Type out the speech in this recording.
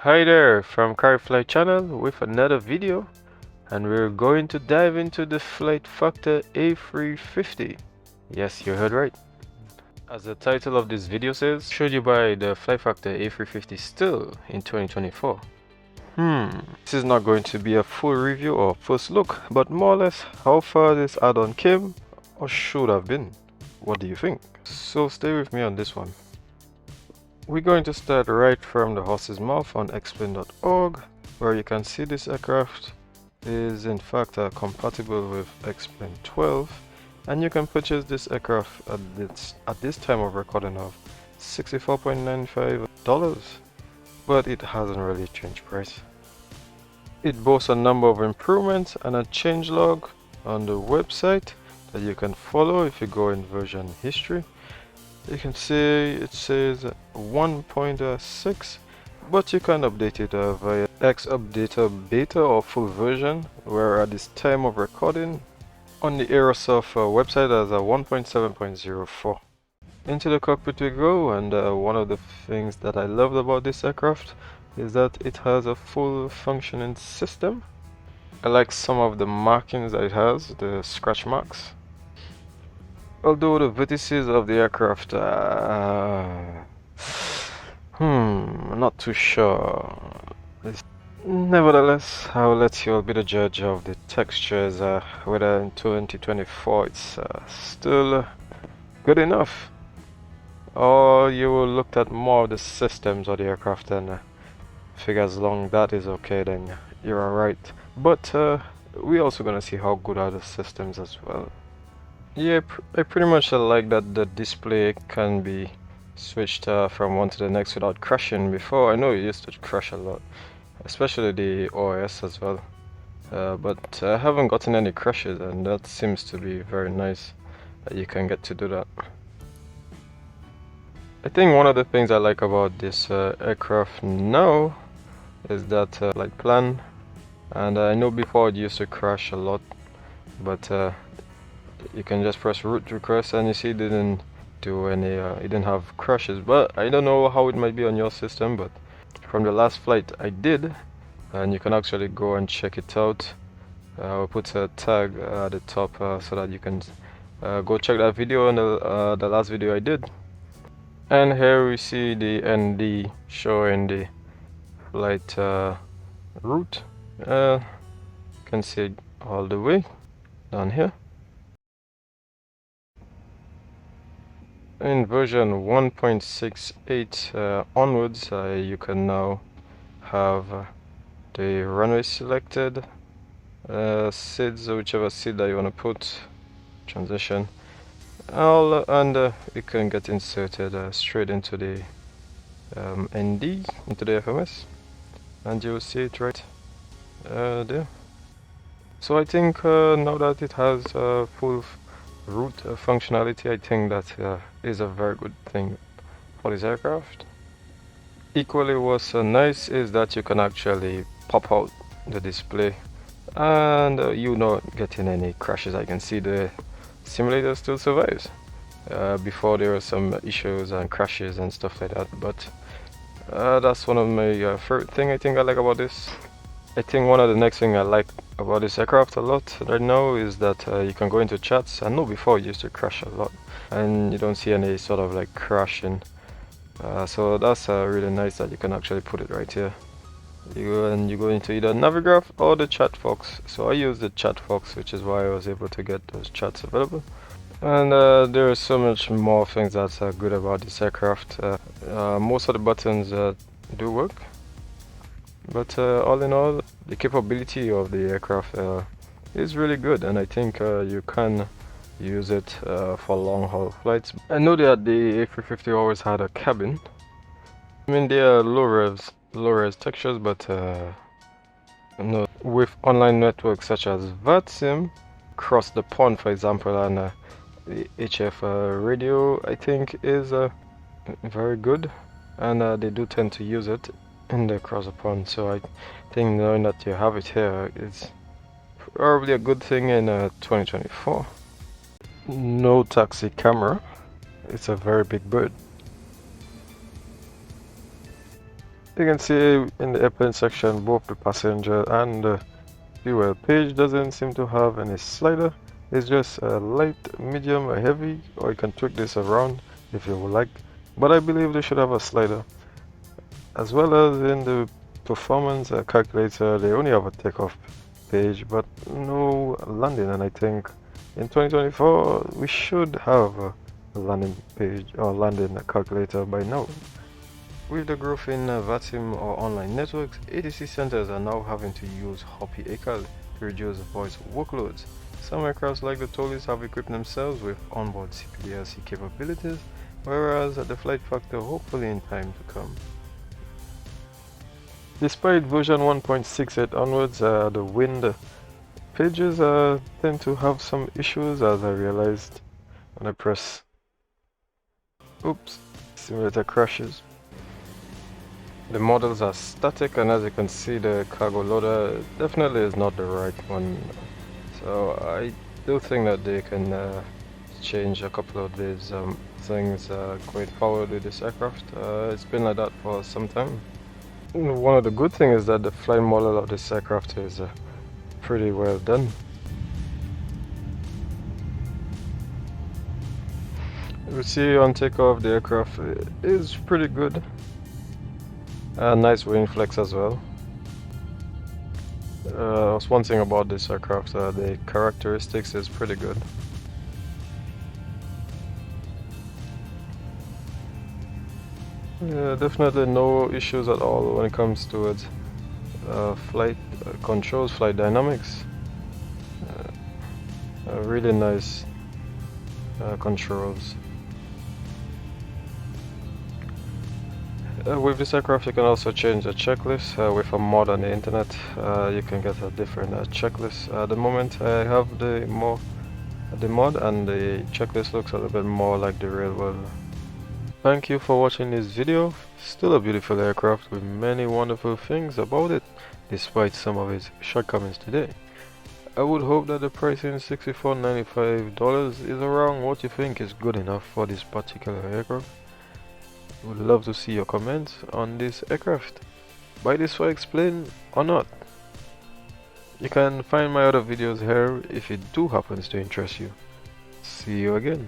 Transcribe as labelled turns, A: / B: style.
A: Hi there, from Flight channel with another video, and we're going to dive into the Flight Factor A350. Yes, you heard right. As the title of this video says, should you buy the Flight Factor A350 still in 2024? This is not going to be a full review or first look, but more or less how far this add-on came or should have been. What do you think? So stay with me on this one. We're going to start right from the horse's mouth on explain.org, where you can see this aircraft is in fact compatible with Explain 12, and you can purchase this aircraft at this time of recording of $64.95, but it hasn't really changed price. It boasts a number of improvements and a changelog on the website that you can follow if you go in version history. You can see it says 1.6, but you can update it via X Updater Beta or full version, where at this time of recording on the Aerosoft website as a 1.7.04. Into the cockpit we go, and one of the things that I loved about this aircraft is that it has a full functioning system. I like some of the markings that it has, the scratch marks. Although the vertices of the aircraft, not too sure. Nevertheless, I'll let you all be the judge of the textures, whether in 2024 it's still good enough, or you will look at more of the systems of the aircraft and figure as long that is okay, then you're alright. But we're also gonna see how good are the systems as well. Yeah, I pretty much like that the display can be switched from one to the next without crashing. Before, I know it used to crash a lot, especially the OS as well, but I haven't gotten any crashes, and that seems to be very nice that you can get to do that. I think one of the things I like about this aircraft now is that flight plan, and I know before it used to crash a lot, but you can just press route request and you see it didn't do any, it didn't have crashes. But I don't know how it might be on your system, but from the last flight I did, and you can actually go and check it out. I'll put a tag at the top so that you can go check that video and the last video I did. And here we see the ND showing the flight route. You can see it all the way down here. In version 1.68 onwards, you can now have the runway selected, SIDs, whichever SID that you want to put, transition, and it can get inserted straight into the ND, into the FMS, and you'll see it right there. So I think now that it has full route functionality, I think that is a very good thing for this aircraft. Equally, what's nice is that you can actually pop out the display and you're not getting any crashes. I can see the simulator still survives. Before there were some issues and crashes and stuff like that, but that's one of my favorite thing I think I like about this. I think one of the next thing I like about this aircraft a lot right now is that you can go into chats. I know before it used to crash a lot, and you don't see any sort of like crashing. So that's really nice that you can actually put it right here. You go into either Navigraph or the chat box. So I use the chat box, which is why I was able to get those chats available. And there are so much more things that's good about this aircraft. Most of the buttons do work. But all in all, the capability of the aircraft is really good, and I think you can use it for long haul flights. I know that the A350 always had a cabin. I mean, they are low res textures, but no, with online networks such as flightsim, across the pond, for example, and the HF radio, I think is very good, and they do tend to use it in the across the pond. So I think knowing that you have it here is probably a good thing in 2024. No taxi camera. It's a very big bird. You can see in the airplane section both the passenger and the fuel page doesn't seem to have any slider. It's just a light, medium, a heavy, or you can tweak this around if you would like. But I believe they should have a slider. As well as in the performance calculator, they only have a takeoff page but no landing, and I think in 2024 we should have a landing page or landing calculator by now. With the growth in flightsim or online networks, ATC centers are now having to use Hopi ACAL to reduce voice workloads. Some aircrafts like the Tolis have equipped themselves with onboard CPDLC capabilities, whereas the Flight Factor hopefully in time to come. Despite version 1.68 onwards, the wind pages tend to have some issues, as I realized when I press. Oops, simulator crashes. The models are static, and as you can see, the cargo loader definitely is not the right one. So I do think that they can change a couple of these things going forward with this aircraft. It's been like that for some time. One of the good things is that the flight model of this aircraft is pretty well done. You see on takeoff the aircraft is pretty good. Nice wing flex as well. One thing about this aircraft, the characteristics is pretty good. Definitely no issues at all when it comes to its flight controls, flight dynamics. Really nice controls. With this aircraft you can also change the checklist. With a mod on the internet you can get a different checklist. At the moment I have the mod and the checklist looks a little bit more like the real world. Thank you for watching this video. Still a beautiful aircraft with many wonderful things about it, despite some of its shortcomings today. I would hope that the pricing $64.95 is around what you think is good enough for this particular aircraft. Would love to see your comments on this aircraft. Buy this for explain or not. You can find my other videos here if it do happens to interest you. See you again.